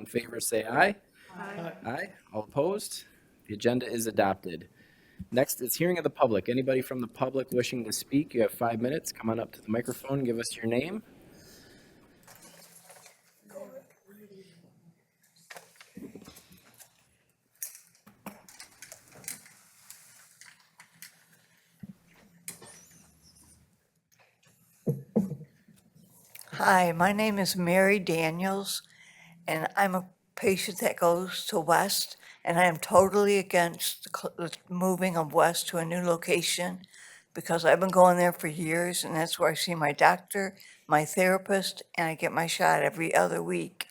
in favor say aye. Aye. Aye. All opposed? The agenda is adopted. Next is hearing of the public. Anybody from the public wishing to speak, you have 5 minutes. Come on up to the microphone, give us your name. Hi, my name is Mary Daniels, and I'm a patient that goes to West, and I am totally against the moving of West to a new location because I've been going there for years, and that's where I see my doctor, my therapist, and I get my shot every other week.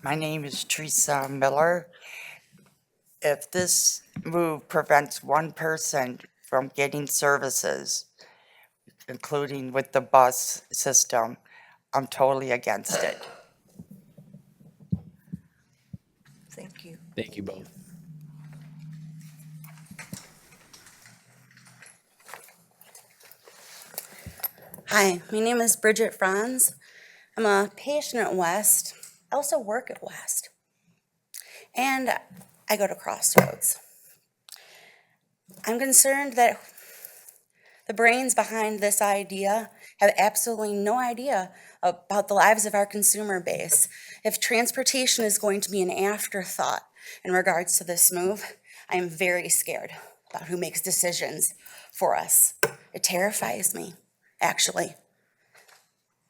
My name is Teresa Miller. If this move prevents one person from getting services, including with the bus system, I'm totally against it. Thank you. Thank you both. Hi, my name is Bridget Franz. I'm a patient at West. I also work at West. And I go to Crossroads. I'm concerned that the brains behind this idea have absolutely no idea about the lives of our consumer base. If transportation is going to be an afterthought in regards to this move, I am very scared about who makes decisions for us. It terrifies me, actually.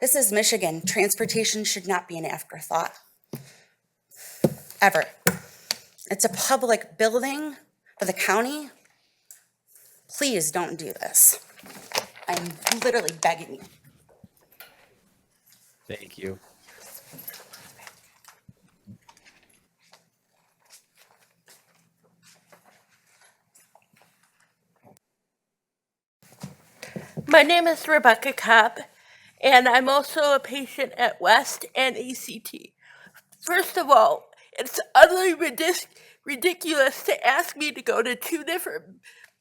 This is Michigan. Transportation should not be an afterthought. Ever. It's a public building for the county. Please don't do this. I'm literally begging you. Thank you. My name is Rebecca Cobb, and I'm also a patient at West and ACT. First of all, it's utterly ridiculous to ask me to go to two different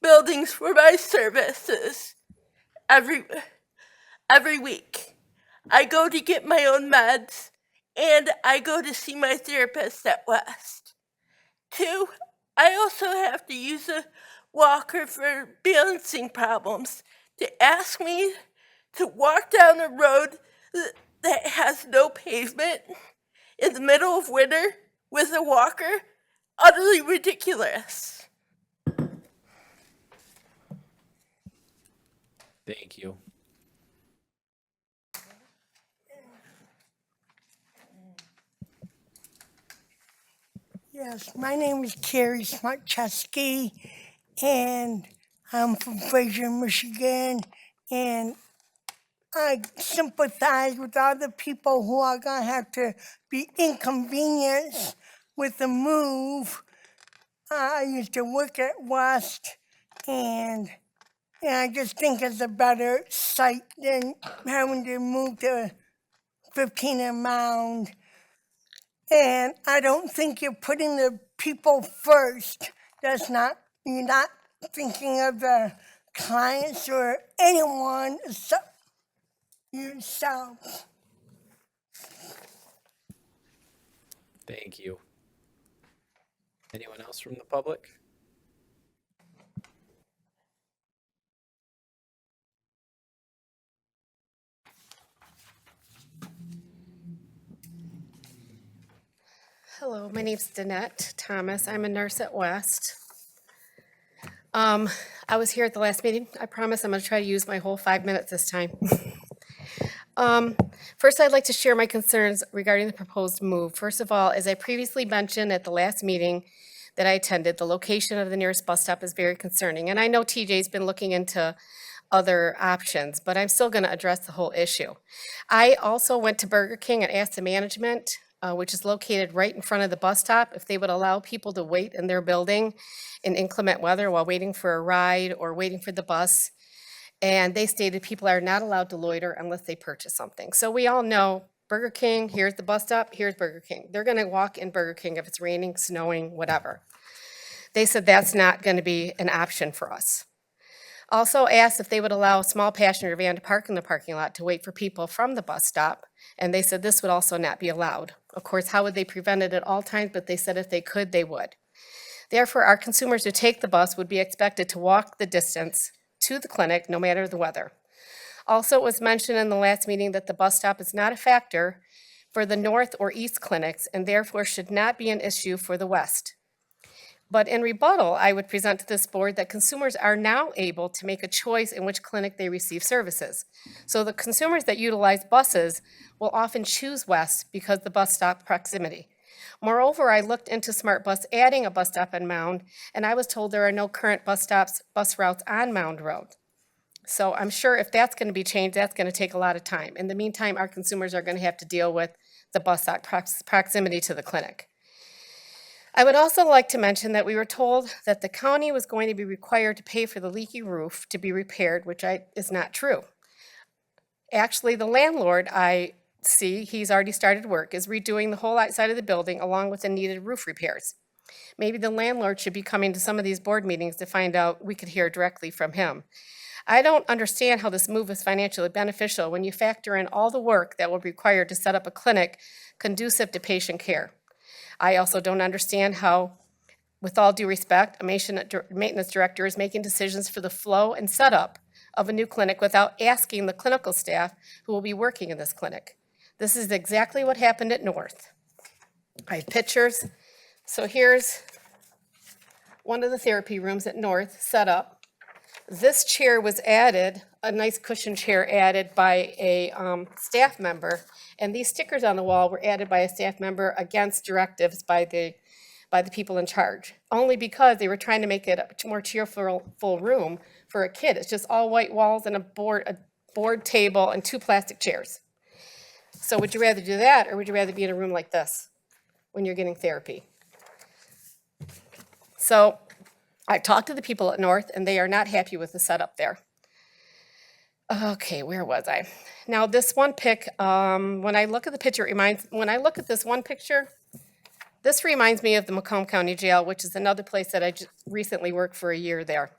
buildings for my services every week. I go to get my own meds, and I go to see my therapist at West. Two, I also have to use a walker for balancing problems. To ask me to walk down a road that has no pavement in the middle of winter with a walker, utterly ridiculous. Thank you. Yes, my name is Carrie Smartchesky, and I'm from Fraser, Michigan, and I sympathize with all the people who are gonna have to be inconvenienced with the move. I used to work at West, and I just think it's a better site than having to move to 15 and Mound. And I don't think you're putting the people first. You're not thinking of the clients or anyone except yourself. Thank you. Anyone else from the public? Hello, my name's Danette Thomas. I'm a nurse at West. I was here at the last meeting. I promise I'm going to try to use my whole 5 minutes this time. First, I'd like to share my concerns regarding the proposed move. First of all, as I previously mentioned at the last meeting that I attended, the location of the nearest bus stop is very concerning. And I know TJ's been looking into other options, but I'm still going to address the whole issue. I also went to Burger King and asked the management, which is located right in front of the bus stop, if they would allow people to wait in their building in inclement weather while waiting for a ride or waiting for the bus. And they stated people are not allowed to loiter unless they purchase something. So we all know Burger King, here's the bus stop, here's Burger King. They're going to walk in Burger King if it's raining, snowing, whatever. They said that's not going to be an option for us. Also asked if they would allow a small passenger van to park in the parking lot to wait for people from the bus stop, and they said this would also not be allowed. Of course, how would they prevent it at all times, but they said if they could, they would. Therefore, our consumers who take the bus would be expected to walk the distance to the clinic, no matter the weather. Also, it was mentioned in the last meeting that the bus stop is not a factor for the north or east clinics and therefore should not be an issue for the west. But in rebuttal, I would present to this board that consumers are now able to make a choice in which clinic they receive services. So the consumers that utilize buses will often choose west because the bus stop proximity. Moreover, I looked into Smart Bus adding a bus stop on Mound, and I was told there are no current bus routes on Mound Road. So I'm sure if that's going to be changed, that's going to take a lot of time. In the meantime, our consumers are going to have to deal with the bus stop proximity to the clinic. I would also like to mention that we were told that the county was going to be required to pay for the leaky roof to be repaired, which is not true. Actually, the landlord, I see, he's already started work, is redoing the whole outside of the building along with the needed roof repairs. Maybe the landlord should be coming to some of these board meetings to find out, we could hear directly from him. I don't understand how this move is financially beneficial when you factor in all the work that will be required to set up a clinic conducive to patient care. I also don't understand how, with all due respect, a maintenance director is making decisions for the flow and setup of a new clinic without asking the clinical staff who will be working in this clinic. This is exactly what happened at North. I have pictures. So here's one of the therapy rooms at North set up. This chair was added, a nice cushion chair added by a staff member, and these stickers on the wall were added by a staff member against directives by the people in charge, only because they were trying to make it a more cheerful room for a kid. It's just all white walls and a board table and 2 plastic chairs. So would you rather do that, or would you rather be in a room like this when you're getting therapy? So I talked to the people at North, and they are not happy with the setup there. Okay, where was I? Now, this one pic, when I look at the picture, when I look at this one picture, this reminds me of the Macomb County Jail, which is another place that I just recently worked for a year there.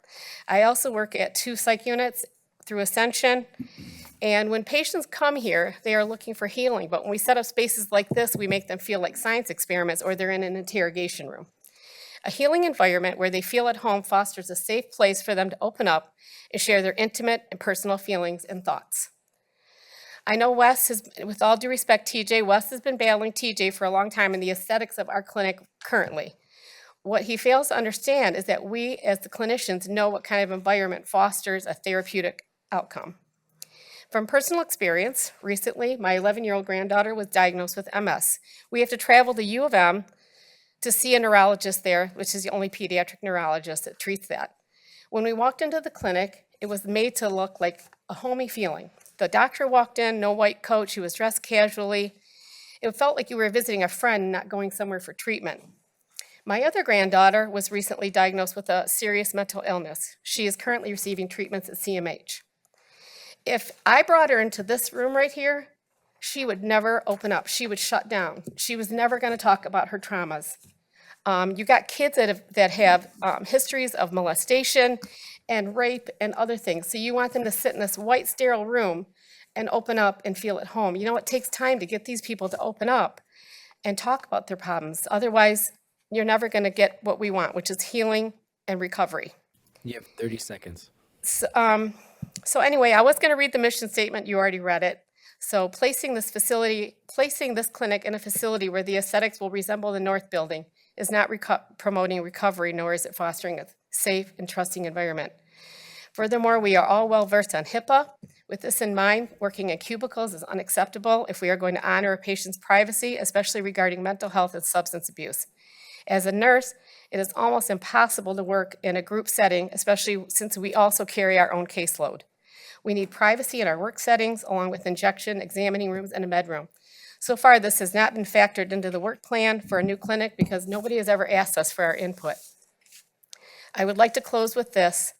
I also work at 2 psych units through Ascension, and when patients come here, they are looking for healing, but when we set up spaces like this, we make them feel like science experiments or they're in an interrogation room. A healing environment where they feel at home fosters a safe place for them to open up and share their intimate and personal feelings and thoughts. I know Wes has, with all due respect, TJ, Wes has been battling TJ for a long time in the aesthetics of our clinic currently. What he fails to understand is that we, as the clinicians, know what kind of environment fosters a therapeutic outcome. From personal experience, recently, my 11-year-old granddaughter was diagnosed with MS. We have to travel to U of M to see a neurologist there, which is the only pediatric neurologist that treats that. When we walked into the clinic, it was made to look like a homey feeling. The doctor walked in, no white coat, she was dressed casually. It felt like you were visiting a friend, not going somewhere for treatment. My other granddaughter was recently diagnosed with a serious mental illness. She is currently receiving treatments at CMH. If I brought her into this room right here, she would never open up. She would shut down. She was never going to talk about her traumas. You got kids that have histories of molestation and rape and other things. So you want them to sit in this white, sterile room and open up and feel at home. You know, it takes time to get these people to open up and talk about their problems. Otherwise, you're never going to get what we want, which is healing and recovery. You have 30 seconds. So anyway, I was going to read the mission statement. You already read it. So placing this clinic in a facility where the aesthetics will resemble the North Building is not promoting recovery, nor is it fostering a safe and trusting environment. Furthermore, we are all well versed on HIPAA. With this in mind, working in cubicles is unacceptable if we are going to honor a patient's privacy, especially regarding mental health and substance abuse. As a nurse, it is almost impossible to work in a group setting, especially since we also carry our own caseload. We need privacy in our work settings, along with injection, examining rooms, and a med room. So far, this has not been factored into the work plan for a new clinic because nobody has ever asked us for our input. I would like to close with this.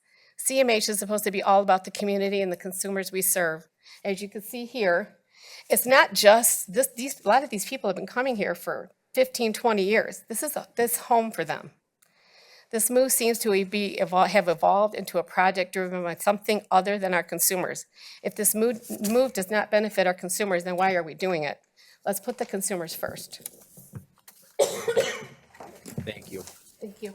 CMH is supposed to be all about the community and the consumers we serve. As you can see here, it's not just this. A lot of these people have been coming here for 15, 20 years. This is home for them. This move seems to have evolved into a project driven by something other than our consumers. If this move does not benefit our consumers, then why are we doing it? Let's put the consumers first. Thank you. Thank you.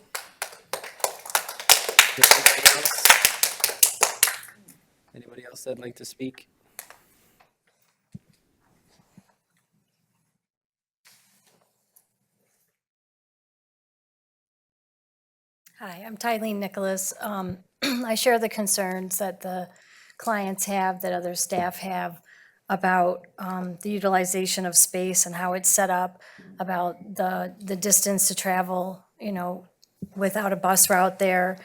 Anybody else that'd like to speak? Hi, I'm Tylene Nicholas. I share the concerns that the clients have, that other staff have about the utilization of space and how it's set up, about the distance to travel, without a bus route there.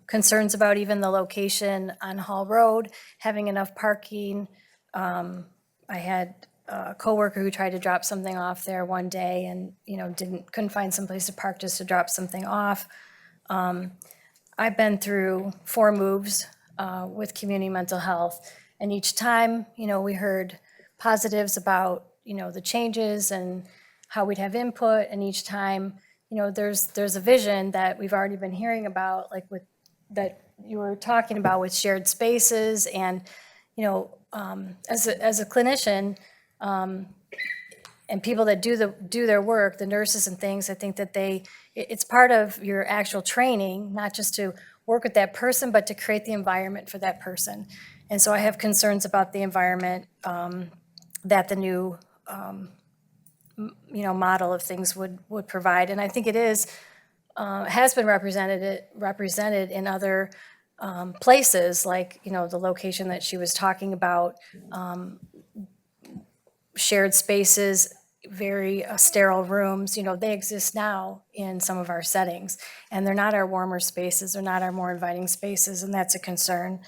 Concerns about even the location on Hall Road, having enough parking. I had a coworker who tried to drop something off there one day and, couldn't find someplace to park just to drop something off. I've been through 4 moves with community mental health, and each time, we heard positives about, the changes and how we'd have input, and each time, there's a vision that we've already been hearing about, like with, that you were talking about with shared spaces, and, as a clinician, and people that do their work, the nurses and things, I think that it's part of your actual training, not just to work with that person, but to create the environment for that person. And so I have concerns about the environment that the new, model of things would provide. And I think it has been represented in other places, like, the location that she was talking about, shared spaces, very sterile rooms, they exist now in some of our settings. And they're not our warmer spaces, they're not our more inviting spaces, and that's a concern.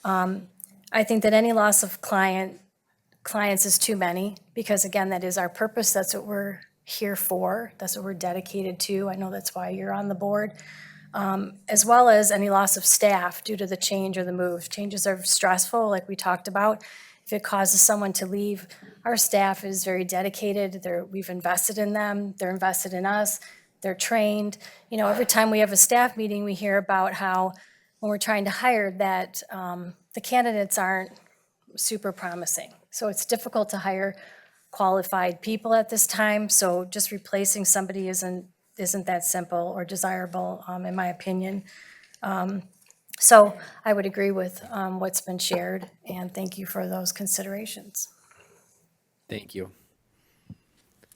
I think that any loss of clients is too many, because again, that is our purpose, that's what we're here for, that's what we're dedicated to. I know that's why you're on the board. As well as any loss of staff due to the change or the move. Changes are stressful, like we talked about. If it causes someone to leave, our staff is very dedicated. We've invested in them. They're invested in us. They're trained. Every time we have a staff meeting, we hear about how when we're trying to hire that the candidates aren't super promising. So it's difficult to hire qualified people at this time. So just replacing somebody isn't that simple or desirable, in my opinion. So I would agree with what's been shared, and thank you for those considerations. Thank you.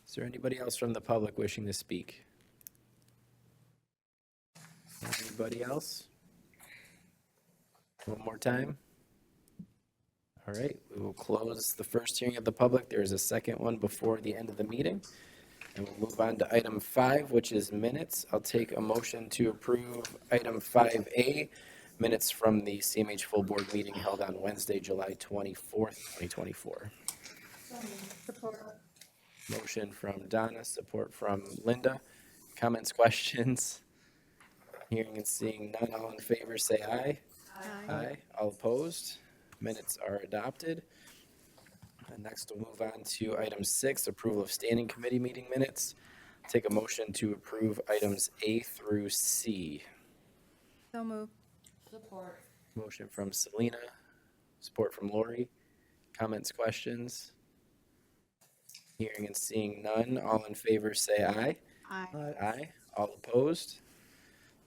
Is there anybody else from the public wishing to speak? Anybody else? One more time. All right, we will close the first hearing of the public. There is a second one before the end of the meeting. And we'll move on to item 5, which is minutes. I'll take a motion to approve item 5A, minutes from the CMH full board meeting held on Wednesday, July 24th, 2024. Motion from Donna, support from Linda. Comments, questions? Hearing and seeing none, all in favor say aye. Aye. All opposed? Minutes are adopted. And next we'll move on to item 6, approval of standing committee meeting minutes. Take a motion to approve items A through C. So moved. Motion from Selena, support from Lori. Comments, questions? Hearing and seeing none, all in favor say aye. Aye. Aye. All opposed?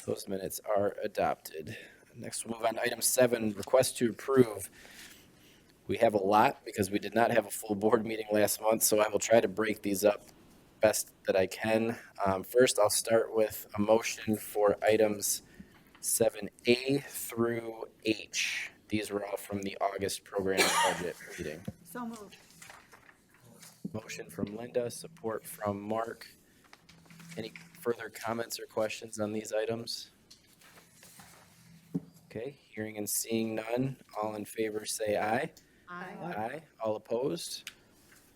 Those minutes are adopted. Next we'll move on to item 7, request to approve. We have a lot because we did not have a full board meeting last month, so I will try to break these up best that I can. First, I'll start with a motion for items 7A through H. These were all from the August program budget meeting. So moved. Motion from Linda, support from Mark. Any further comments or questions on these items? Okay, hearing and seeing none, all in favor say aye. Aye. Aye. All opposed?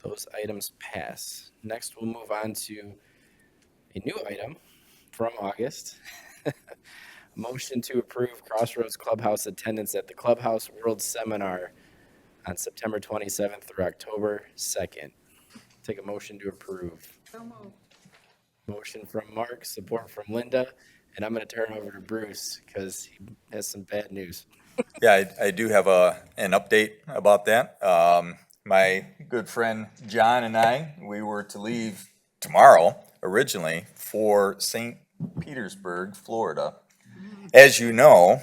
Those items pass. Next, we'll move on to a new item from August. Motion to approve Crossroads Clubhouse attendance at the Clubhouse World Seminar on September 27th through October 2nd. Take a motion to approve. So moved. Motion from Mark, support from Linda. And I'm going to turn over to Bruce because he has some bad news. Yeah, I do have an update about that. My good friend John and I, we were to leave tomorrow originally for St. Petersburg, Florida. As you know,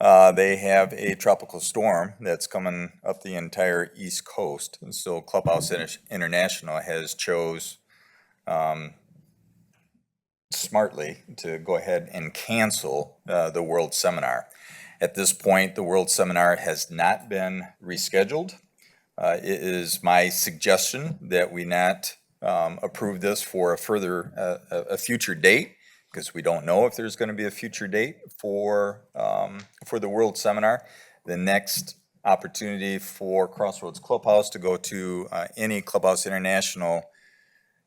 they have a tropical storm that's coming up the entire East Coast. And so Clubhouse International has chose smartly to go ahead and cancel the World Seminar. At this point, the World Seminar has not been rescheduled. It is my suggestion that we not approve this for a future date, because we don't know if there's going to be a future date for the World Seminar. The next opportunity for Crossroads Clubhouse to go to any Clubhouse International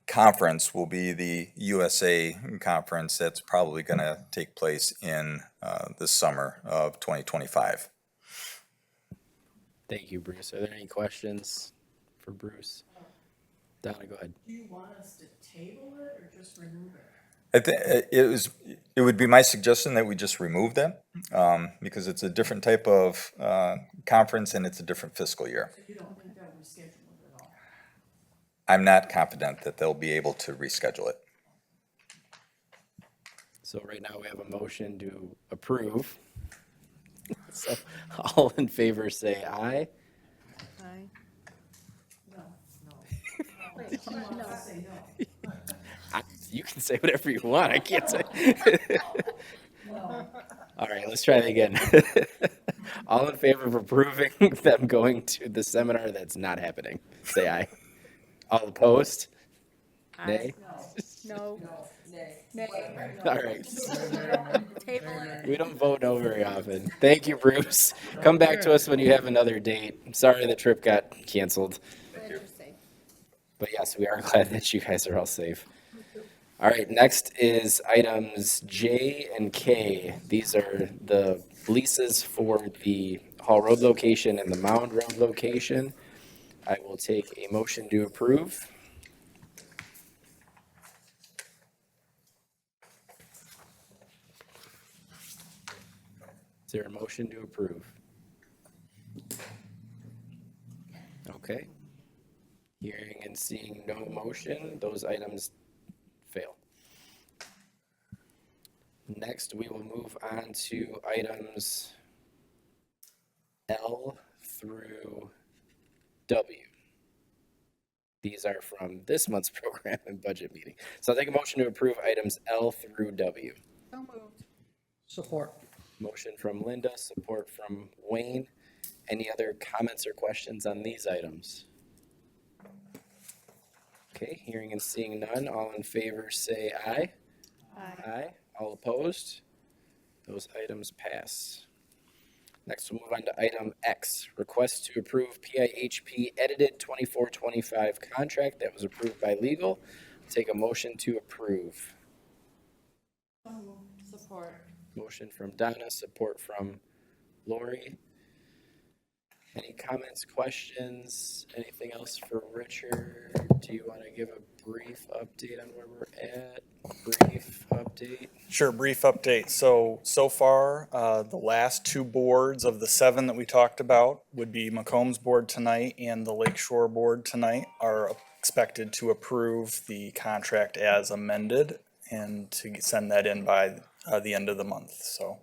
conference will be the USA conference that's probably going to take place in the summer of 2025. Thank you, Bruce. Are there any questions for Bruce? Donna, go ahead. Do you want us to table it or just remove it? It would be my suggestion that we just remove that because it's a different type of conference and it's a different fiscal year. So you don't think they'll reschedule it at all? I'm not confident that they'll be able to reschedule it. So right now we have a motion to approve. So all in favor say aye. Aye. You can say whatever you want. I can't say. All right, let's try it again. All in favor of approving them going to the seminar that's not happening, say aye. All opposed? Nay? No. All right. Table it. We don't vote no very often. Thank you, Bruce. Come back to us when you have another date. I'm sorry the trip got canceled. Glad you're safe. But yes, we are glad that you guys are all safe. All right, next is items J and K. These are the leases for the Hall Road location and the Mound Road location. I will take a motion to approve. Is there a motion to approve? Okay. Hearing and seeing no motion, those items fail. Next, we will move on to items L through W. These are from this month's program and budget meeting. So I'll take a motion to approve items L through W. So moved. Support. Motion from Linda, support from Wayne. Any other comments or questions on these items? Okay, hearing and seeing none, all in favor say aye. Aye. Aye. All opposed? Those items pass. Next, we'll move on to item X, request to approve PIHP edited 24-25 contract that was approved by legal. Take a motion to approve. Support. Motion from Donna, support from Lori. Any comments, questions, anything else for Richard? Do you want to give a brief update on where we're at? Brief update? Sure, brief update. So far, the last two boards of the 7 that we talked about would be Macomb's board tonight and the Lakeshore board tonight are expected to approve the contract as amended and to send that in by the end of the month, so.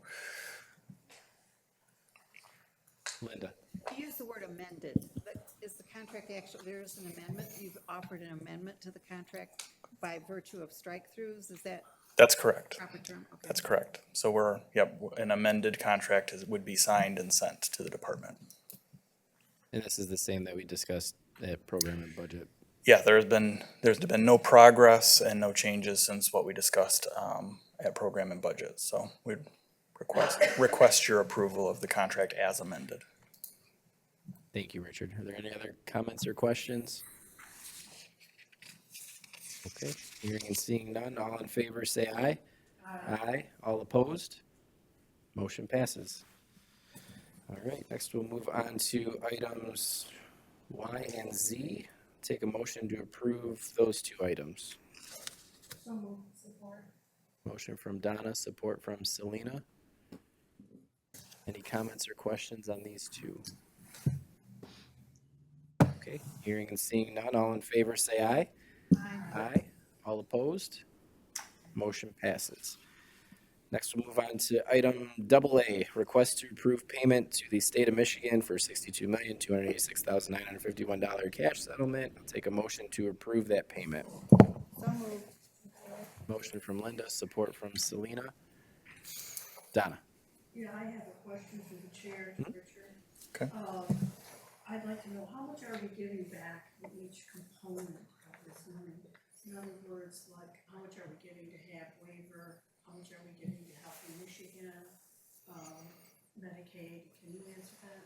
Linda? You use the word amended, but is the contract actually, there is an amendment? You've offered an amendment to the contract by virtue of strike-throughs? Is that That's correct. proper term? Okay. That's correct. So an amended contract would be signed and sent to the department. And this is the same that we discussed at program and budget. Yeah, there's been no progress and no changes since what we discussed at program and budget. So we'd request your approval of the contract as amended. Thank you, Richard. Are there any other comments or questions? Okay, hearing and seeing none, all in favor say aye. Aye. All opposed? Motion passes. All right, next we'll move on to items Y and Z. Take a motion to approve those two items. So moved. Support. Motion from Donna, support from Selena. Any comments or questions on these two? Okay, hearing and seeing none, all in favor say aye. Aye. All opposed? Motion passes. Next, we'll move on to item AA, request to approve payment to the state of Michigan for $62,286,951 cash settlement. I'll take a motion to approve that payment. So moved. Motion from Linda, support from Selena. Donna? Yeah, I have a question for the chair, Richard. Okay. I'd like to know, how much are we giving back in each component of this money? In other words, like, how much are we giving to have waiver? How much are we giving to Healthy Michigan, Medicaid? Can you answer that?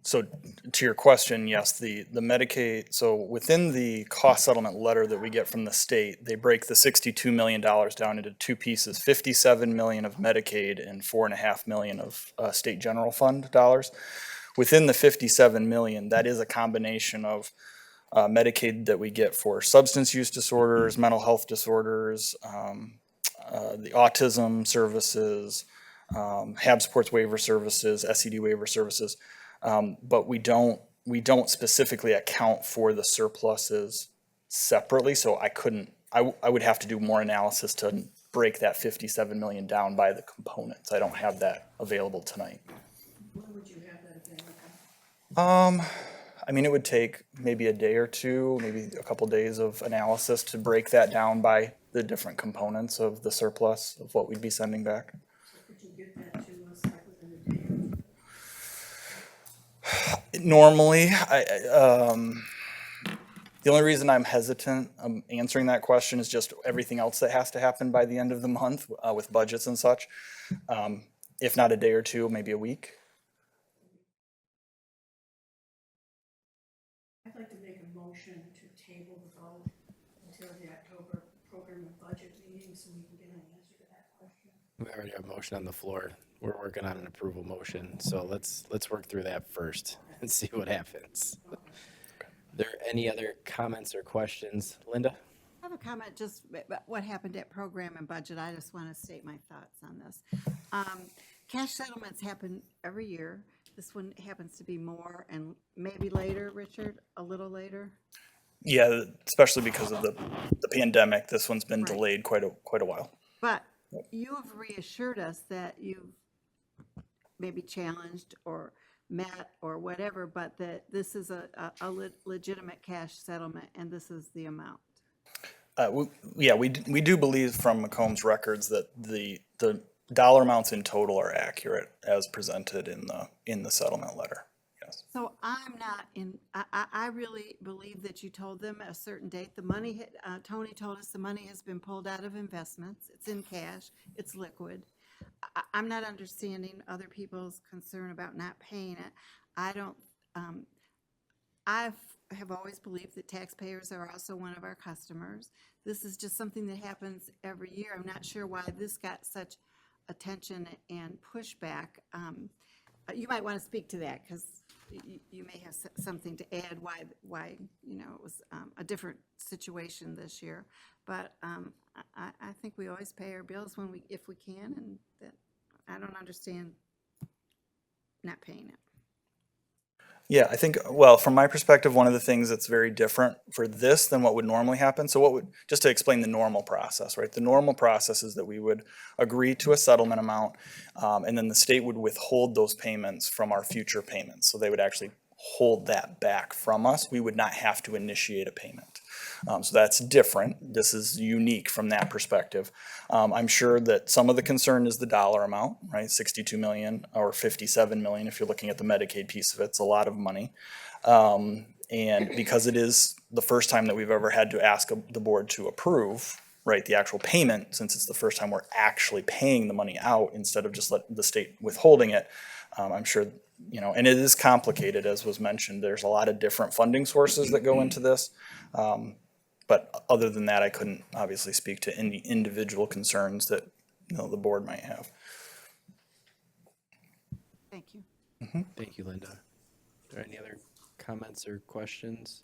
So to your question, yes, the Medicaid, so within the cost settlement letter that we get from the state, they break the $62 million down into two pieces, 57 million of Medicaid and 4.5 million of state general fund dollars. Within the 57 million, that is a combination of Medicaid that we get for substance use disorders, mental health disorders, the autism services, HAB sports waiver services, SED waiver services. But we don't specifically account for the surpluses separately, so I would have to do more analysis to break that 57 million down by the components. I don't have that available tonight. When would you have that available? I mean, it would take maybe a day or two, maybe a couple days of analysis to break that down by the different components of the surplus of what we'd be sending back. So could you get that to us like within a day or two? Normally, the only reason I'm hesitant answering that question is just everything else that has to happen by the end of the month with budgets and such. If not a day or two, maybe a week. I'd like to make a motion to table the vote until the October program and budget meeting so we can get an answer to that question. We already have a motion on the floor. We're working on an approval motion, so let's work through that first and see what happens. Are there any other comments or questions? Linda? I have a comment just about what happened at program and budget. I just want to state my thoughts on this. Cash settlements happen every year. This one happens to be more and maybe later, Richard, a little later. Yeah, especially because of the pandemic, this one's been Right. delayed quite a while. But you have reassured us that you've maybe challenged or met or whatever, but that this is a legitimate cash settlement and this is the amount. We do believe from Macomb's records that the dollar amounts in total are accurate as presented in the settlement letter. Yes. So I'm not in, I really believe that you told them a certain date. The money, Tony told us the money has been pulled out of investments. It's in cash. It's liquid. I'm not understanding other people's concern about not paying it. I don't, I have always believed that taxpayers are also one of our customers. This is just something that happens every year. I'm not sure why this got such attention and pushback. You might want to speak to that because you may have something to add why it was a different situation this year. But I think we always pay our bills if we can, and that I don't understand not paying it. Yeah, I think, well, from my perspective, one of the things that's very different for this than what would normally happen, just to explain the normal process, right? The normal process is that we would agree to a settlement amount, and then the state would withhold those payments from our future payments. So they would actually hold that back from us. We would not have to initiate a payment. So that's different. This is unique from that perspective. I'm sure that some of the concern is the dollar amount, right? 62 million or 57 million if you're looking at the Medicaid piece of it. It's a lot of money. And because it is the first time that we've ever had to ask the board to approve, right, the actual payment, since it's the first time we're actually paying the money out instead of just let the state withholding it, I'm sure, and it is complicated, as was mentioned. There's a lot of different funding sources that go into this. But other than that, I couldn't obviously speak to any individual concerns that the board might have. Thank you. Thank you, Linda. Are there any other comments or questions?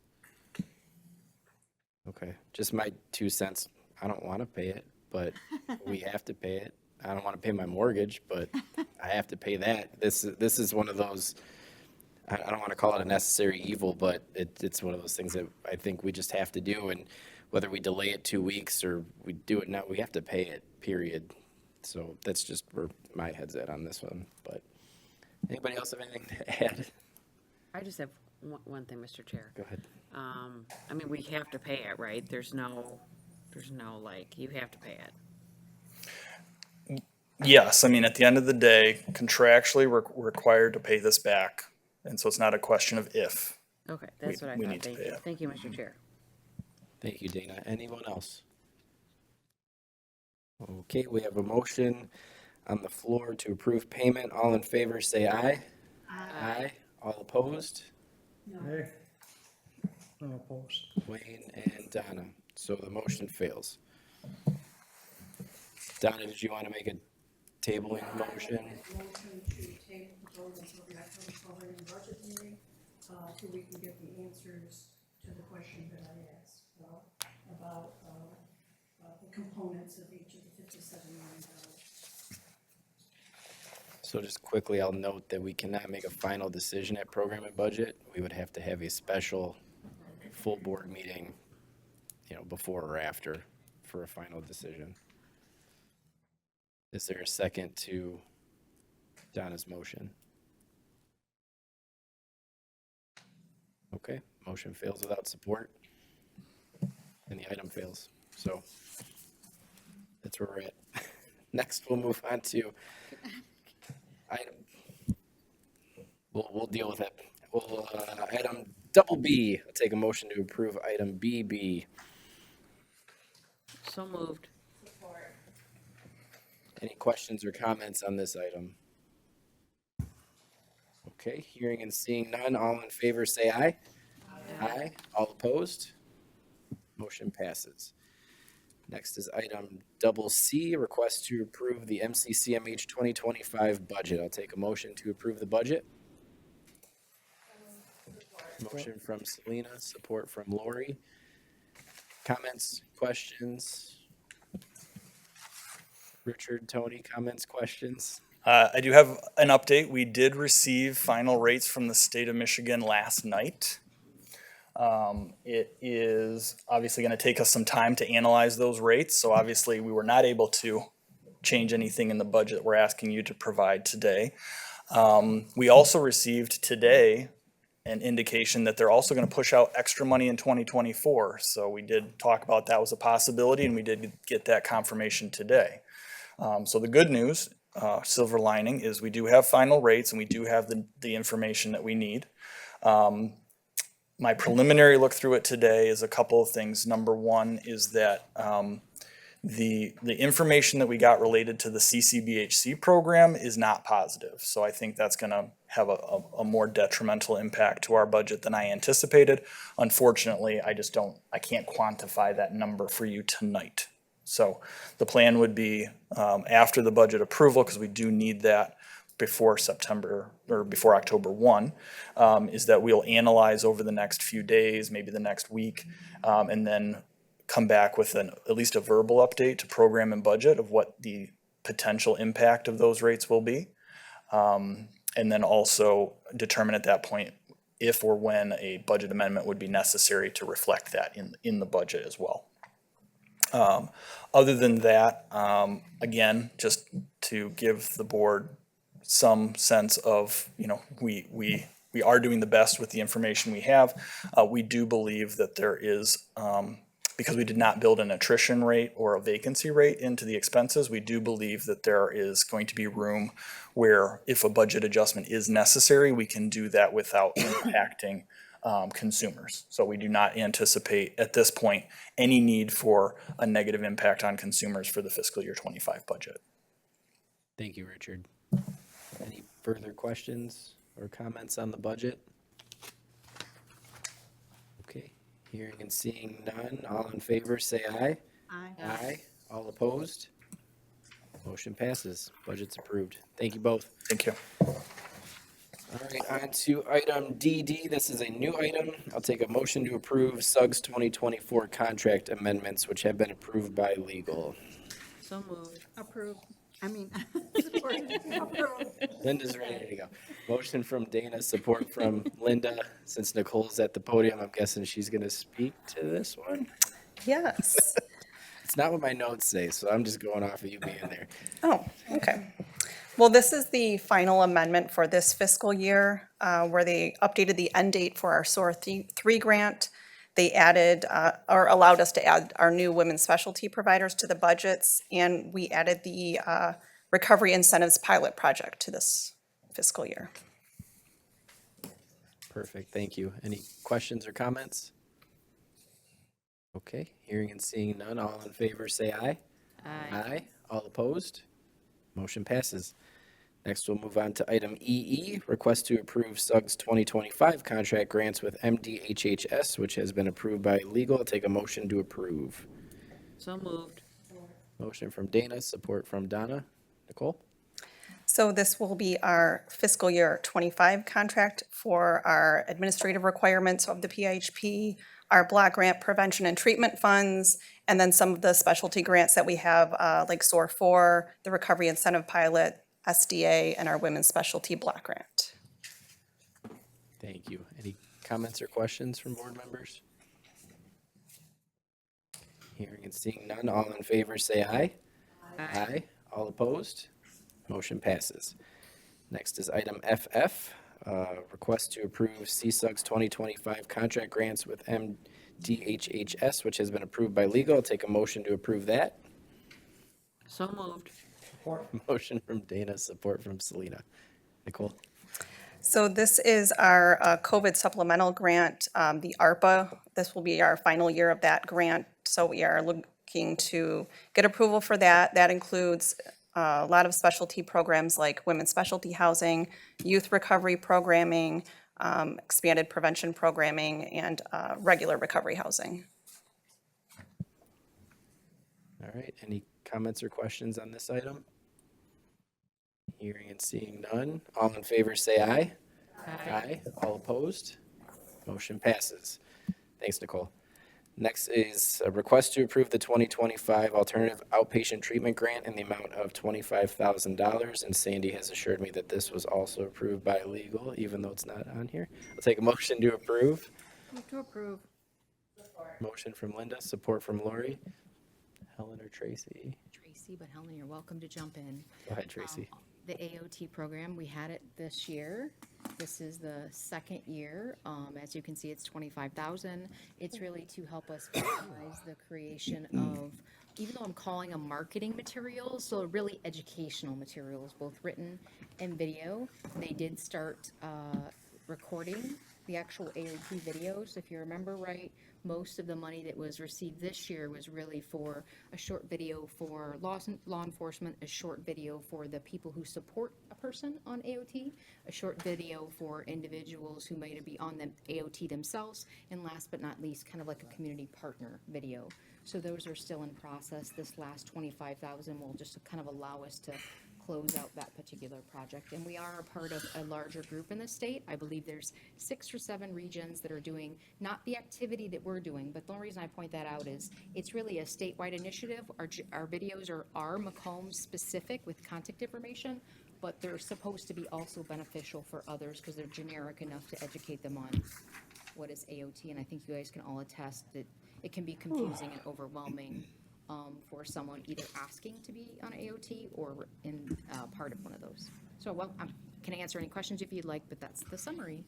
Okay, just my 2 cents. I don't want to pay it. but we have to pay it. I don't want to pay my mortgage, but I have to pay that. This is one of those, I don't want to call it a necessary evil, but it's one of those things that I think we just have to do. And whether we delay it 2 weeks or we do it now, we have to pay it, period. So that's just where my head's at on this one. But anybody else have anything to add? I just have one thing, Mr. Chair. Go ahead. I mean, we have to pay it, right? There's no like, you have to pay it. Yes, I mean, at the end of the day, contractually, we're required to pay this back. And so it's not a question of if. Okay, that's what I we thought. need to Thank pay you. it. Thank you, Mr. Chair. Thank you, Dana. Anyone else? Okay, we have a motion on the floor to approve payment. All in favor, say aye. Aye. All opposed? No. No opposed. Wayne and Donna. So the motion fails. Donna, did you want to make a tabling motion? Motion to table the vote until the October 12th budget meeting, till we can get the answers to the question that I asked, about the components of each of the $57 million. So just quickly, I'll note that we cannot make a final decision at program and budget. We would have to have a special full board meeting, before or after for a final decision. Is there a second to Donna's motion? Okay, motion fails without support, and the item fails. So that's where we're at. Next, we'll move on to item. We'll deal with it. Item double B. I'll take a motion to approve item BB. So moved. Any questions or comments on this item? Okay, hearing and seeing none, all in favor say aye. Aye. All opposed? Motion passes. Next is item double C, request to approve the CMH 2025 budget. I'll take a motion to approve the budget. Motion from Selena, support from Lori. Comments, questions? Richard, Tony, comments, questions? I do have an update. We did receive final rates from the state of Michigan last night. It is obviously going to take us some time to analyze those rates. So obviously we were not able to change anything in the budget that we're asking you to provide today. We also received today an indication that they're also going to push out extra money in 2024. So we did talk about that was a possibility, and we did get that confirmation today. So the good news, silver lining, is we do have final rates and we do have the information that we need. My preliminary look through it today is a couple of things. Number one is that the information that we got related to the CCBHC program is not positive. So I think that's going to have a more detrimental impact to our budget than I anticipated. Unfortunately, I can't quantify that number for you tonight. So the plan would be after the budget approval, because we do need that before October 1, is that we'll analyze over the next few days, maybe the next week, and then come back with at least a verbal update to program and budget of what the potential impact of those rates will be. And then also determine at that point if or when a budget amendment would be necessary to reflect that in the budget as well. Other than that, again, just to give the board some sense of, we are doing the best with the information we have. We do believe that there is, because we did not build an attrition rate or a vacancy rate into the expenses, we do believe that there is going to be room where if a budget adjustment is necessary, we can do that without impacting consumers. So we do not anticipate at this point any need for a negative impact on consumers for the fiscal year 25 budget. Thank you, Richard. Any further questions or comments on the budget? Okay, hearing and seeing none, all in favor say aye. Aye. Aye. All opposed? Motion passes. Budget's approved. Thank you both. Thank you. All right, on to item DD. This is a new item. I'll take a motion to approve SUGS 2024 contract amendments, which have been approved by legal. So moved. Approved. I mean, supported, approved. Linda's ready to go. Motion from Dana, support from Linda. Since Nicole's at the podium, I'm guessing she's going to speak to this one. Yes. It's not what my notes say, so I'm just going off of you being there. Oh, okay. Well, this is the final amendment for this fiscal year, where they updated the end date for our SOAR 3 grant. They added, or allowed us to add our new women's specialty providers to the budgets, and we added the Recovery Incentives Pilot Project to this fiscal year. Perfect, thank you. Any questions or comments? Okay, hearing and seeing none, all in favor say aye. Aye. All opposed? Motion passes. Next, we'll move on to item EE, request to approve SUGS 2025 contract grants with MDHHS, which has been approved by legal. I'll take a motion to approve. So moved. Motion from Dana, support from Donna. Nicole? So this will be our fiscal year 25 contract for our administrative requirements of the PHP, our block grant prevention and treatment funds, and then some of the specialty grants that we have, like SOAR 4, the Recovery Incentive Pilot, SDA, and our Women's Specialty Block Grant. Thank you. Any comments or questions from board members? Hearing and seeing none, all in favor say aye. Aye. All opposed? Motion passes. Next is item FF, request to approve CSUGS 2025 contract grants with MDHHS, which has been approved by legal. I'll take a motion to approve that. So moved. Motion from Dana, support from Selena. Nicole? So this is our COVID supplemental grant, the ARPA. This will be our final year of that grant. So we are looking to get approval for that. That includes a lot of specialty programs like women's specialty housing, youth recovery programming, expanded prevention programming, and regular recovery housing. All right, any comments or questions on this item? Hearing and seeing none, all in favor say aye. Aye. All opposed? Motion passes. Thanks, Nicole. Next is a request to approve the 2025 Alternative Outpatient Treatment Grant in the amount of $25,000, and Sandy has assured me that this was also approved by legal, even though it's not on here. I'll take a motion to approve. Move to approve. Motion from Linda, support from Lori. Helen or Tracy? Tracy, but Helen, you're welcome to jump in. Go ahead, Tracy. The AOT program, we had it this year. This is the second year. As you can see, it's $25,000. It's really to help us finalize the creation of, even though I'm calling them marketing materials, so really educational materials, both written and video. They did start recording the actual AOT videos. If you remember right, most of the money that was received this year was really for a short video for law enforcement, a short video for the people who support a person on AOT, a short video for individuals who might be on the AOT themselves, and last but not least, kind of like a community partner video. So those are still in process. This last 25,000 will just kind of allow us to close out that particular project. And we are a part of a larger group in the state. I believe there's 6 or 7 regions that are doing not the activity that we're doing, but the only reason I point that out is it's really a statewide initiative. Our videos are Macomb specific with contact information, but they're supposed to be also beneficial for others because they're generic enough to educate them on what is AOT. And I think you guys can all attest that it can be confusing and overwhelming for someone either asking to be on AOT or in part of one of those. So, well, I can answer any questions if you'd like, but that's the summary.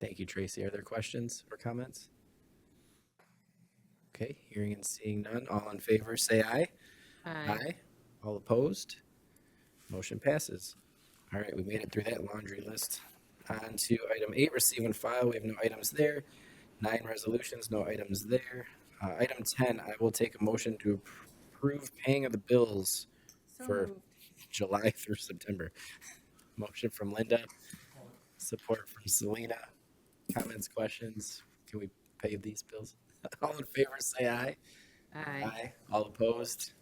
Thank you, Tracy. Are there questions or comments? Okay, hearing and seeing none, all in favor say aye. Aye. All opposed? Motion passes. All right, we made it through that laundry list. On to item 8, receive and file. We have no items there. 9 resolutions, no items there. Item 10, I will take a motion to approve paying of the bills for July through September. Motion from Linda, support from Selena. Comments, questions? Can we pay these bills? All in favor, say aye. Aye. All opposed?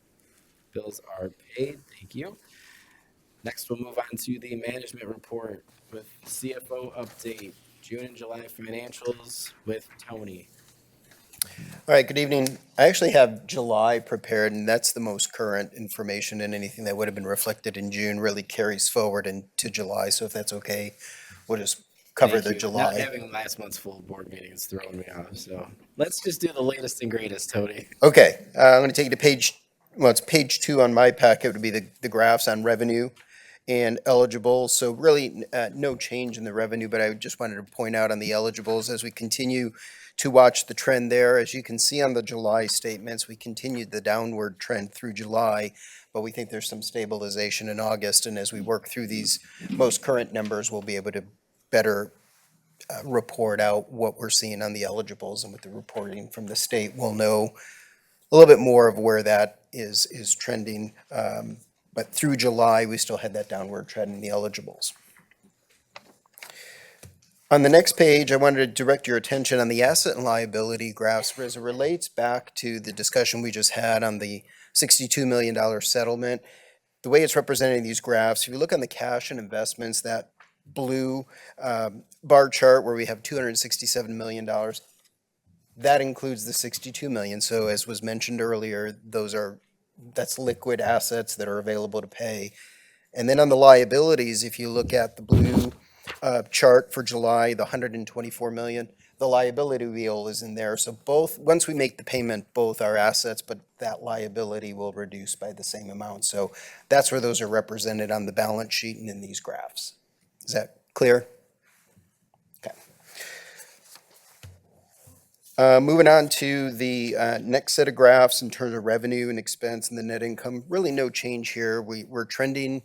Bills are paid. Thank you. Next, we'll move on to the management report with CFO update, June and July financials with Tony. All right, good evening. I actually have July prepared, and that's the most current information, and anything that would have been reflected in June really carries forward into July. So if that's okay, we'll just cover Thank the you. Not July. having last month's full board meeting is throwing me off, so let's just do the latest and greatest, Tony. Okay, I'm going to take you to it's page 2 on my packet. It would be the graphs on revenue and eligible. So really no change in the revenue, but I just wanted to point out on the eligibles as we continue to watch the trend there. As you can see on the July statements, we continued the downward trend through July, but we think there's some stabilization in August. And as we work through these most current numbers, we'll be able to better report out what we're seeing on the eligibles, and with the reporting from the state, we'll know a little bit more of where that is trending. But through July, we still had that downward trend in the eligibles. On the next page, I wanted to direct your attention on the asset and liability graphs as it relates back to the discussion we just had on the $62 million settlement. The way it's represented in these graphs, if you look on the cash and investments, that blue bar chart where we have $267 million, that includes the 62 million. So as was mentioned earlier, that's liquid assets that are available to pay. And then on the liabilities, if you look at the blue chart for July, the 124 million, the liability wheel is in there. So once we make the payment, both our assets, but that liability will reduce by the same amount. So that's where those are represented on the balance sheet and in these graphs. Is that clear? Moving on to the next set of graphs in terms of revenue and expense and the net income, really no change here. We're trending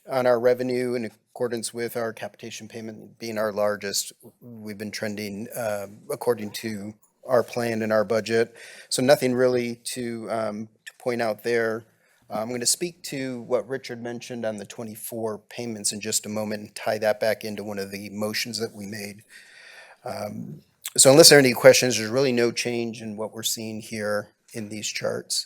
on our revenue in accordance with our capitation payment being our largest. We've been trending according to our plan and our budget. So nothing really to point out there. I'm going to speak to what Richard mentioned on the 24 payments in just a moment and tie that back into one of the motions that we made. So unless there are any questions, there's really no change in what we're seeing here in these charts.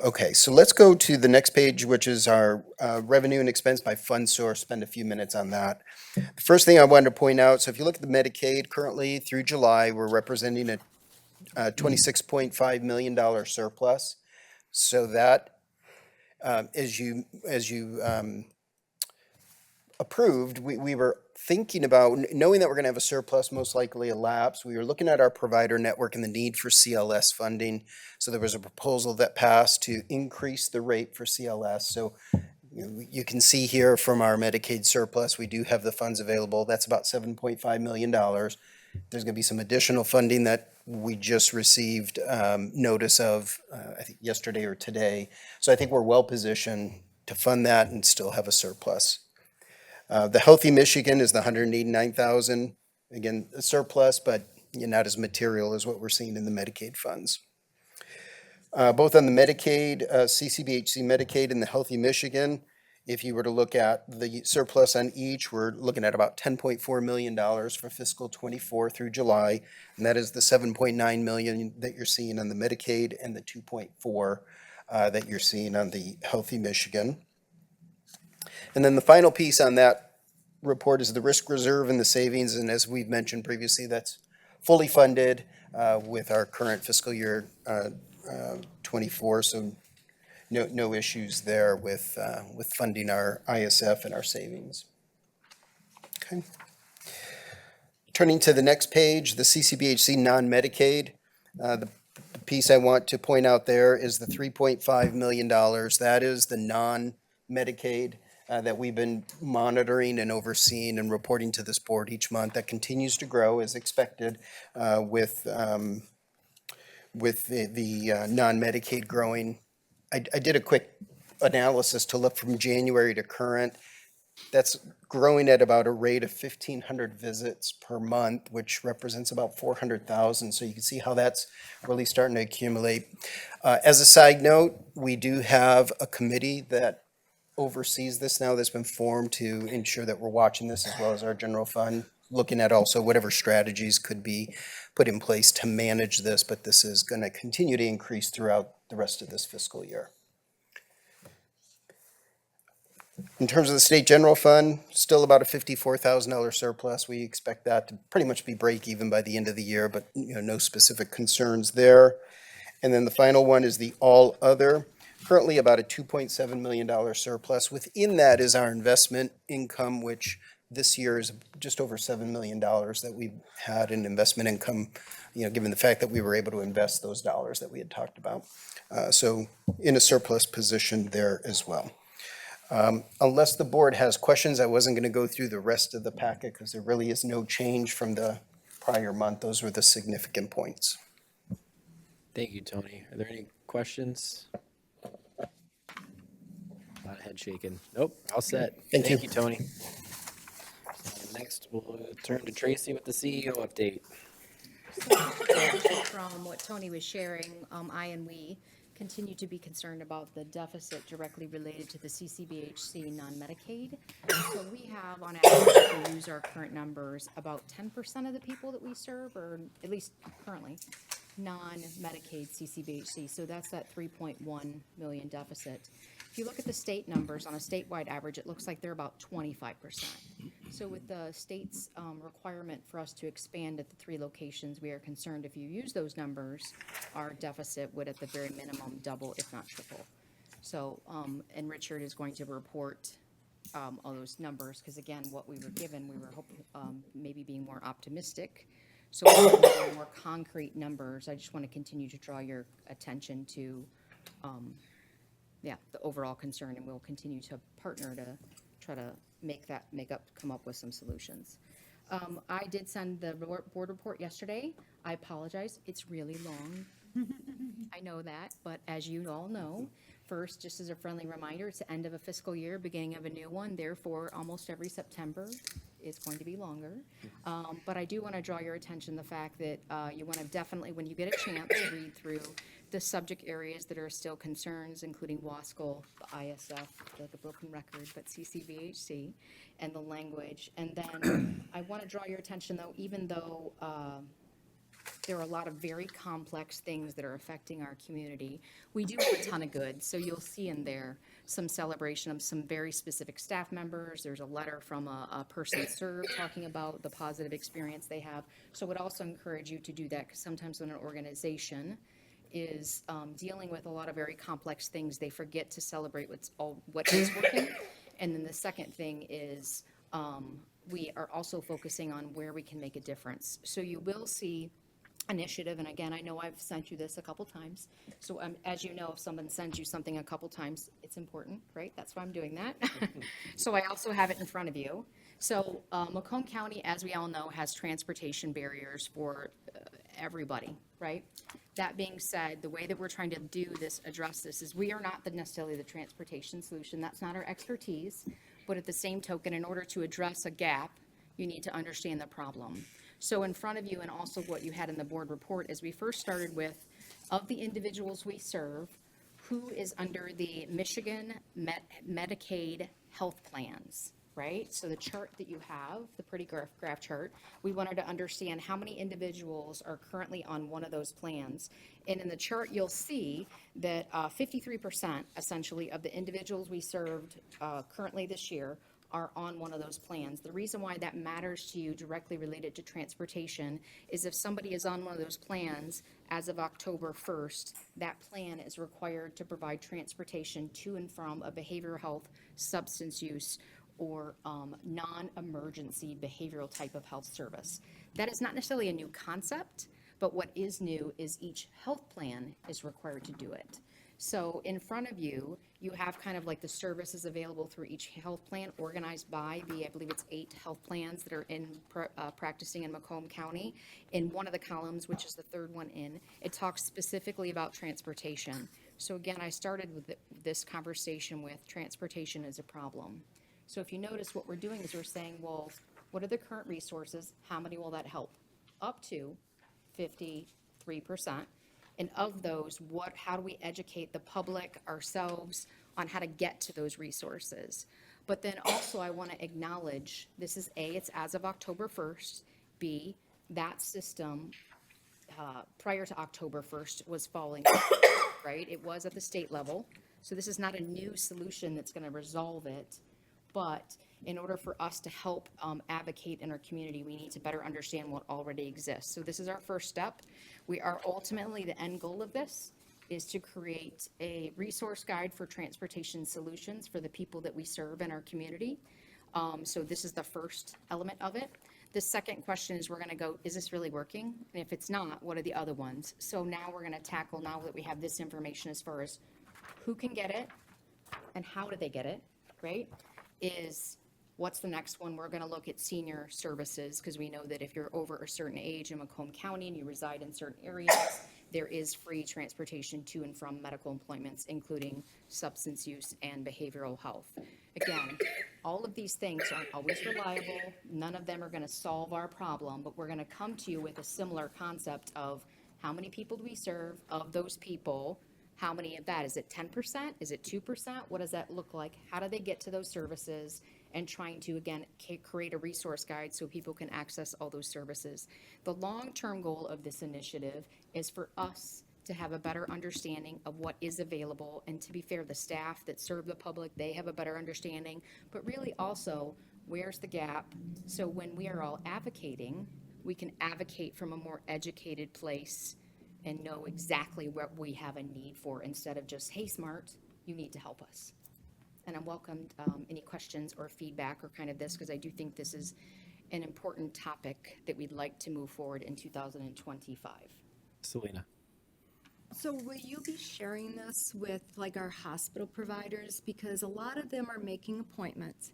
Okay, so let's go to the next page, which is our revenue and expense by fund source. Spend a few minutes on that. The first thing I wanted to point out, so if you look at the Medicaid currently through July, we're representing a $26.5 million surplus. So that, as you approved, we were thinking about, knowing that we're going to have a surplus, most likely a lapse, we were looking at our provider network and the need for CLS funding. So there was a proposal that passed to increase the rate for CLS. So you can see here from our Medicaid surplus, we do have the funds available. That's about $7.5 million. There's going to be some additional funding that we just received notice of, I think yesterday or today. So I think we're well positioned to fund that and still have a surplus. The Healthy Michigan is the 189,000, again, a surplus, but not as material as what we're seeing in the Medicaid funds. Both on the Medicaid, CCBHC Medicaid and the Healthy Michigan, if you were to look at the surplus on each, we're looking at about $10.4 million for fiscal 24 through July, and that is the 7.9 million that you're seeing on the Medicaid and the 2.4 that you're seeing on the Healthy Michigan. And then the final piece on that report is the risk reserve and the savings. And as we've mentioned previously, that's fully funded with our current fiscal year 24. So no issues there with funding our ISF and our savings. Okay. Turning to the next page, the CCBHC non-Medicaid. The piece I want to point out there is the $3.5 million. That is the non-Medicaid that we've been monitoring and overseeing and reporting to this board each month. That continues to grow as expected with the non-Medicaid growing. I did a quick analysis to look from January to current. That's growing at about a rate of 1,500 visits per month, which represents about 400,000. So you can see how that's really starting to accumulate. As a side note, we do have a committee that oversees this now that's been formed to ensure that we're watching this, as well as our general fund, looking at also whatever strategies could be put in place to manage this, but this is going to continue to increase throughout the rest of this fiscal year. In terms of the state general fund, still about a $54,000 surplus. We expect that to pretty much be break even by the end of the year, but no specific concerns there. And then the final one is the all other, currently about a $2.7 million surplus. Within that is our investment income, which this year is just over $7 million that we've had in investment income, given the fact that we were able to invest those dollars that we had talked about. So in a surplus position there as well. Unless the board has questions, I wasn't going to go through the rest of the packet because there really is no change from the prior month. Those were the significant points. Thank you, Tony. Are there any questions? A lot of head shaking. Nope, all set. Thank you. You, Tony. Next, we'll turn to Tracy with the CEO update. From what Tony was sharing, I and we continue to be concerned about the deficit directly related to the CCBHC non-Medicaid. So we have, on average, if we use our current numbers, about 10% of the people that we serve, or at least currently, non-Medicaid CCBHC. So that's that 3.1 million deficit. If you look at the state numbers on a statewide average, it looks like they're about 25%. So with the state's requirement for us to expand at the 3 locations, we are concerned if you use those numbers, our deficit would at the very minimum double, if not triple. So, and Richard is going to report all those numbers, because again, what we were given, we were hoping, maybe being more optimistic. So with more concrete numbers, I just want to continue to draw your attention to the overall concern, and we'll continue to partner to try to come up with some solutions. I did send the board report yesterday. I apologize, it's really long. I know that, but as you all know, first, just as a friendly reminder, it's the end of a fiscal year, beginning of a new one, therefore almost every September is going to be longer. But I do want to draw your attention to the fact that you want to definitely, when you get a chance, read through the subject areas that are still concerns, including WASCL, the ISF, the broken record, but CCBHC, and the language. And then I want to draw your attention, though, even though there are a lot of very complex things that are affecting our community, we do have a ton of good. So you'll see in there some celebration of some very specific staff members. There's a letter from a person served talking about the positive experience they have. So I would also encourage you to do that, because sometimes when an organization is dealing with a lot of very complex things, they forget to celebrate what is working. And then the second thing is we are also focusing on where we can make a difference. So you will see initiative, and again, I know I've sent you this a couple times, so as you know, if someone sends you something a couple times, it's important, right? That's why I'm doing that. So I also have it in front of you. So Macomb County, as we all know, has transportation barriers for everybody, right? That being said, the way that we're trying to address this is we are not necessarily the transportation solution. That's not our expertise. But at the same token, in order to address a gap, you need to understand the problem. So in front of you, and also what you had in the board report, is we first started with, of the individuals we serve, who is under the Michigan Medicaid health plans, right? So the chart that you have, the pretty graph chart, we wanted to understand how many individuals are currently on one of those plans. And in the chart, you'll see that 53% essentially of the individuals we served currently this year are on one of those plans. The reason why that matters to you directly related to transportation is if somebody is on one of those plans as of October 1st, that plan is required to provide transportation to and from a behavioral health, substance use, or non-emergency behavioral type of health service. That is not necessarily a new concept, but what is new is each health plan is required to do it. So in front of you, you have kind of like the services available through each health plan, organized by I believe it's 8 health plans that are practicing in Macomb County. In one of the columns, which is the third one in, it talks specifically about transportation. So again, I started with this conversation with transportation as a problem. So if you notice, what we're doing is we're saying, well, what are the current resources? How many will that help? Up to 53%. And of those, how do we educate the public, ourselves, on how to get to those resources? But then also I want to acknowledge, this is A, it's as of October 1st. B, that system prior to October 1st was falling, right? It was at the state level. So this is not a new solution that's going to resolve it. but in order for us to help advocate in our community, we need to better understand what already exists. So this is our first step. We are ultimately, the end goal of this is to create a resource guide for transportation solutions for the people that we serve in our community. So this is the first element of it. The second question is we're going to go, is this really working? And if it's not, what are the other ones? So now we're going to tackle, now that we have this information as far as who can get it and how do they get it, right? Is what's the next one? We're going to look at senior services, because we know that if you're over a certain age in Macomb County and you reside in certain areas, there is free transportation to and from medical appointments, including substance use and behavioral health. Again, all of these things aren't always reliable. None of them are going to solve our problem, but we're going to come to you with a similar concept of how many people do we serve? Of those people, how many of that? Is it 10%? Is it 2%? What does that look like? How do they get to those services? And trying to, again, create a resource guide so people can access all those services. The long-term goal of this initiative is for us to have a better understanding of what is available. And to be fair, the staff that serve the public, they have a better understanding. But really also, where's the gap? So when we are all advocating, we can advocate from a more educated place and know exactly what we have a need for, instead of just, hey, SMART, you need to help us. And I welcomed any questions or feedback or kind of this, because I do think this is an important topic that we'd like to move forward in 2025. Selena. So will you be sharing this with like our hospital providers? Because a lot of them are making appointments.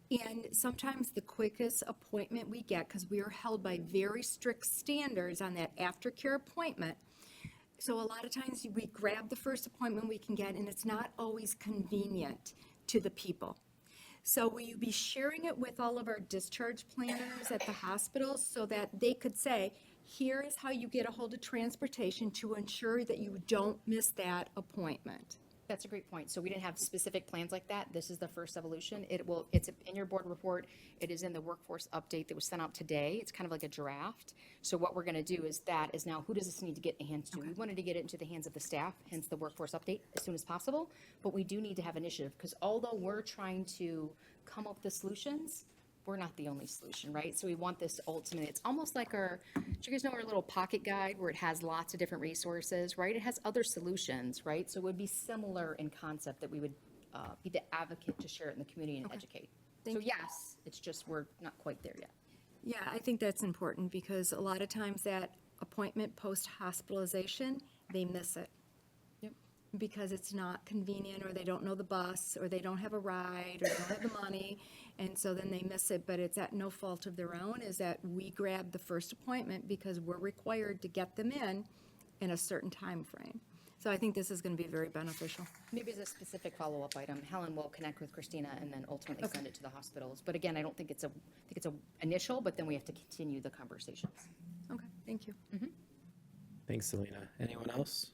And sometimes the quickest appointment we get, because we are held by very strict standards on that aftercare appointment. So a lot of times we grab the first appointment we can get, and it's not always convenient to the people. So will you be sharing it with all of our discharge planners at the hospitals so that they could say, here is how you get a hold of transportation to ensure that you don't miss that appointment? That's a great point. So we didn't have specific plans like that. This is the first evolution. It's in your board report. It is in the workforce update that was sent out today. It's kind of like a draft. So what we're going to do is now, who does this need to get in the hands to? We wanted to get it into the hands of the staff, hence the workforce update, as soon as possible. But we do need to have initiative, because although we're trying to come up with the solutions, we're not the only solution, right? So we want this ultimate, it's almost like do you guys know our little pocket guide where it has lots of different resources, right? It has other solutions, right? So it would be similar in concept that we would be the advocate to share it in the community and educate. So yes, it's just we're not quite there yet. Yeah, I think that's important, because a lot of times that appointment post-hospitalization, they miss it. Yep. Because it's not convenient, or they don't know the bus, or they don't have a ride, or they don't have the money, and so then they miss it. But it's at no fault of their own, is that we grab the first appointment because we're required to get them in a certain time frame. So I think this is going to be very beneficial. Maybe as a specific follow-up item, Helen will connect with Christina and then ultimately send it to the hospitals. But again, I don't think it's a initial, but then we have to continue the conversations. Okay, thank you. Thanks, Selena. Anyone else?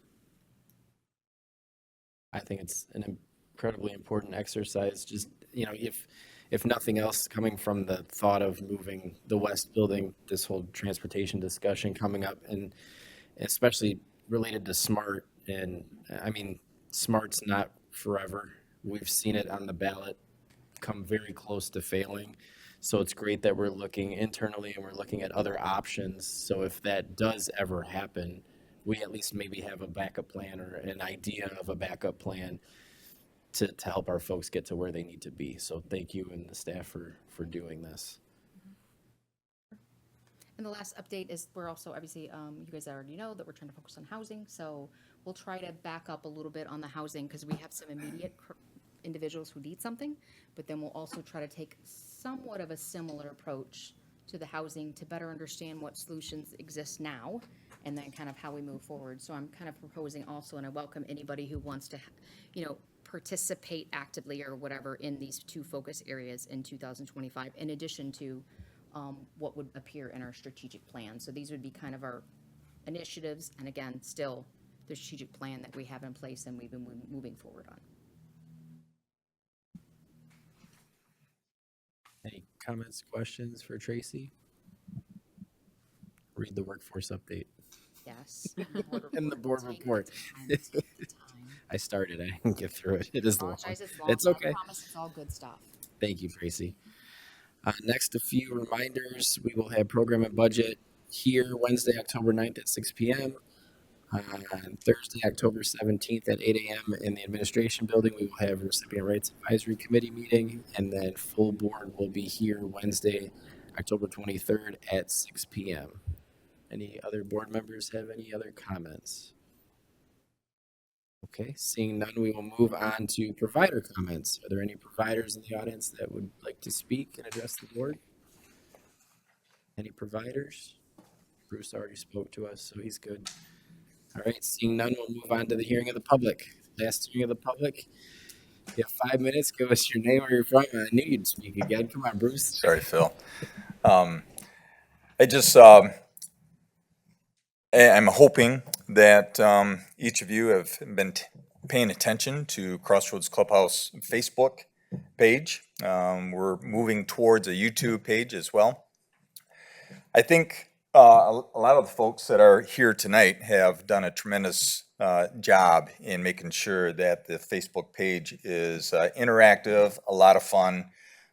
I think it's an incredibly important exercise. Just, if nothing else, coming from the thought of moving the West Building, this whole transportation discussion coming up, and especially related to SMART. And I mean, SMART's not forever. We've seen it on the ballot come very close to failing. So it's great that we're looking internally and we're looking at other options. So if that does ever happen, we at least maybe have a backup plan or an idea of a backup plan to help our folks get to where they need to be. So thank you and the staff for doing this. And the last update is we're also, obviously, you guys already know that we're trying to focus on housing. So we'll try to back up a little bit on the housing, because we have some immediate individuals who need something, but then we'll also try to take somewhat of a similar approach to the housing to better understand what solutions exist now and then kind of how we move forward. So I'm kind of proposing also, and I welcome anybody who wants to, participate actively or whatever in these two focus areas in 2025, in addition to what would appear in our strategic plan. So these would be kind of our initiatives, and again, still the strategic plan that we have in place and we've been moving forward on. Any comments, questions for Tracy? Read the workforce update. Yes. And the board report. I started. I didn't get through it. It is long. Apologize, it's long. It's okay. I promise it's all good stuff. Thank you, Tracy. Next, a few reminders. We will have program and budget here Wednesday, October 9th at 6 p.m. On Thursday, October 17th at 8 a.m. in the administration building, we will have recipient rights advisory committee meeting, and then full board will be here Wednesday, October 23rd at 6 p.m. Any other board members have any other comments? Okay, seeing none, we will move on to provider comments. Are there any providers in the audience that would like to speak and address the board? Any providers? Bruce already spoke to us, so he's good. All right, seeing none, we'll move on to the hearing of the public. Last hearing of the public. You have 5 minutes. Give us your name, where you're from. I knew you'd speak again. Come on, Bruce. Sorry, Phil. I'm hoping that each of you have been paying attention to Crossroads Clubhouse Facebook page. We're moving towards a YouTube page as well. I think a lot of the folks that are here tonight have done a tremendous job in making sure that the Facebook page is interactive, a lot of fun.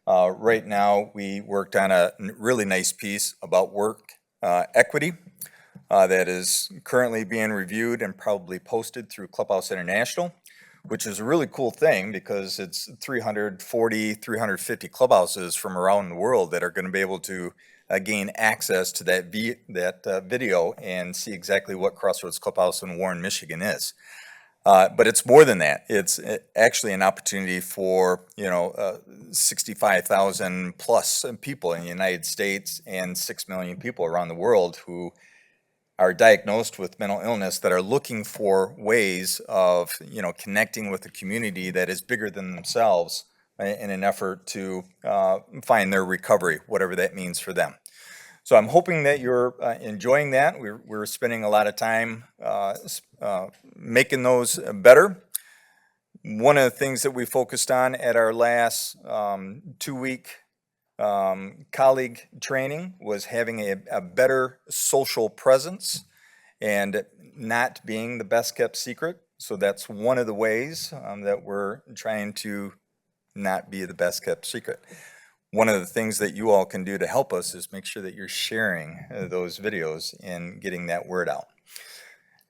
Right now, we worked on a really nice piece about work equity that is currently being reviewed and probably posted through Clubhouse International, which is a really cool thing because it's 350 clubhouses from around the world that are going to be able to gain access to that video and see exactly what Crossroads Clubhouse in Warren, Michigan is. But it's more than that. It's actually an opportunity for 65,000 plus people in the United States and 6 million people around the world who are diagnosed with mental illness that are looking for ways of connecting with a community that is bigger than themselves in an effort to find their recovery, whatever that means for them. So I'm hoping that you're enjoying that. We're spending a lot of time making those better. One of the things that we focused on at our last 2-week colleague training was having a better social presence and not being the best kept secret. So that's one of the ways that we're trying to not be the best kept secret. One of the things that you all can do to help us is make sure that you're sharing those videos and getting that word out.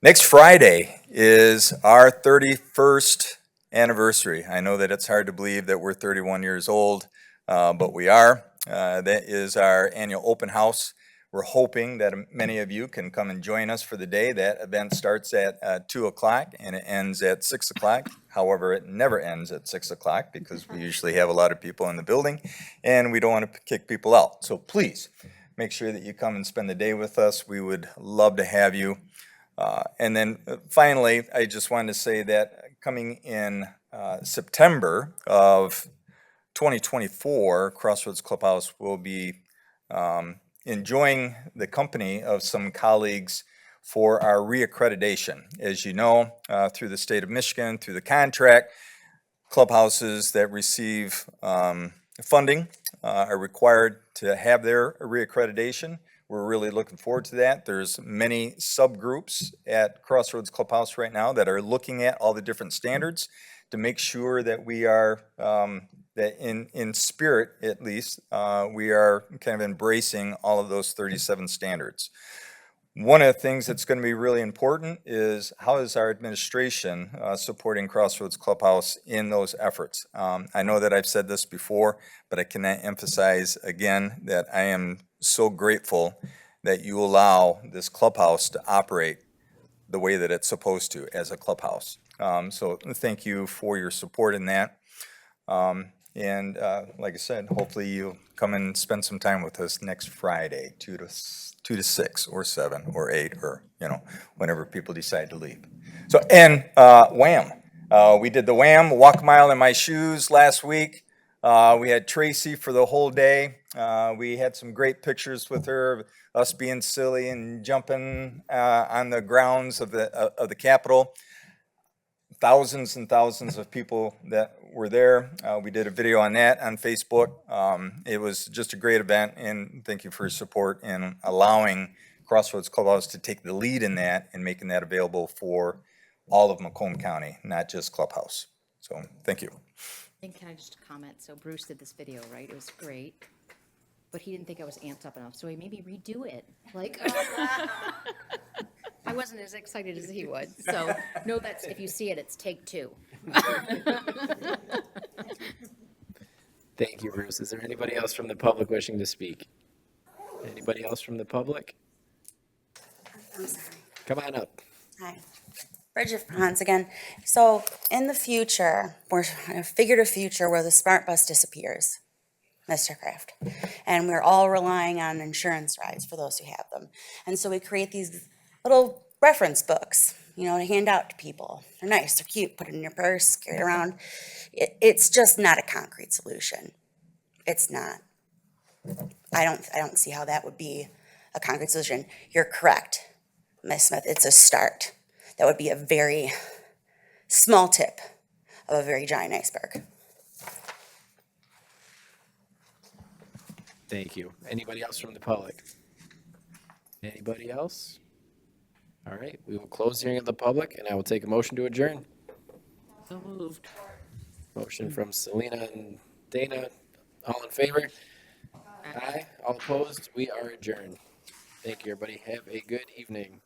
Next Friday is our 31st anniversary. I know that it's hard to believe that we're 31 years old, but we are. That is our annual open house. We're hoping that many of you can come and join us for the day. That event starts at 2 o'clock and it ends at 6 o'clock. However, it never ends at 6 o'clock because we usually have a lot of people in the building and we don't want to kick people out. So please make sure that you come and spend the day with us. We would love to have you. And then finally, I just wanted to say that coming in September of 2024, Crossroads Clubhouse will be enjoying the company of some colleagues for our reaccreditation. As you know, through the state of Michigan, through the contract, clubhouses that receive funding are required to have their reaccreditation. We're really looking forward to that. There's many subgroups at Crossroads Clubhouse right now that are looking at all the different standards to make sure that we are, that in spirit at least, we are kind of embracing all of those 37 standards. One of the things that's going to be really important is how is our administration supporting Crossroads Clubhouse in those efforts. I know that I've said this before, but I cannot emphasize again that I am so grateful that you allow this clubhouse to operate the way that it's supposed to as a clubhouse. So thank you for your support in that. And like I said, hopefully you'll come and spend some time with us next Friday, 2 to 6 or 7 or 8 or, whenever people decide to leave. So, and WHAM. We did the WHAM, Walk a Mile in My Shoes last week. We had Tracy for the whole day. We had some great pictures with her of us being silly and jumping on the grounds of the Capitol. Thousands and thousands of people that were there. We did a video on that on Facebook. It was just a great event, and thank you for your support in allowing Crossroads Clubhouse to take the lead in that and making that available for all of Macomb County, not just Clubhouse. So thank you. And can I just comment? So Bruce did this video, right? It was great. But he didn't think I was amped up enough, so he made me redo it. Like, I wasn't as excited as he was. So, no, that's, if you see it, it's take 2. Thank you, Bruce. Is there anybody else from the public wishing to speak? Anybody else from the public? I'm sorry. Come on up. Hi. Bridget Franz again. So in the future, we're figured a future where the smart bus disappears, Mr. Kraft. And we're all relying on insurance rides for those who have them. And so we create these little reference books, you know, to hand out to people. They're nice, they're cute, put it in your purse, carry it around. It's just not a concrete solution. It's not. I don't see how that would be a concrete solution. You're correct, Ms. Smith, it's a start. That would be a very small tip of a very giant iceberg. Thank you. Anybody else from the public? Anybody else? All right, we will close the hearing of the public, and I will take a motion to adjourn. So moved. Motion from Selena and Dana. All in favor? Aye. All opposed? We are adjourned. Thank you, everybody. Have a good evening.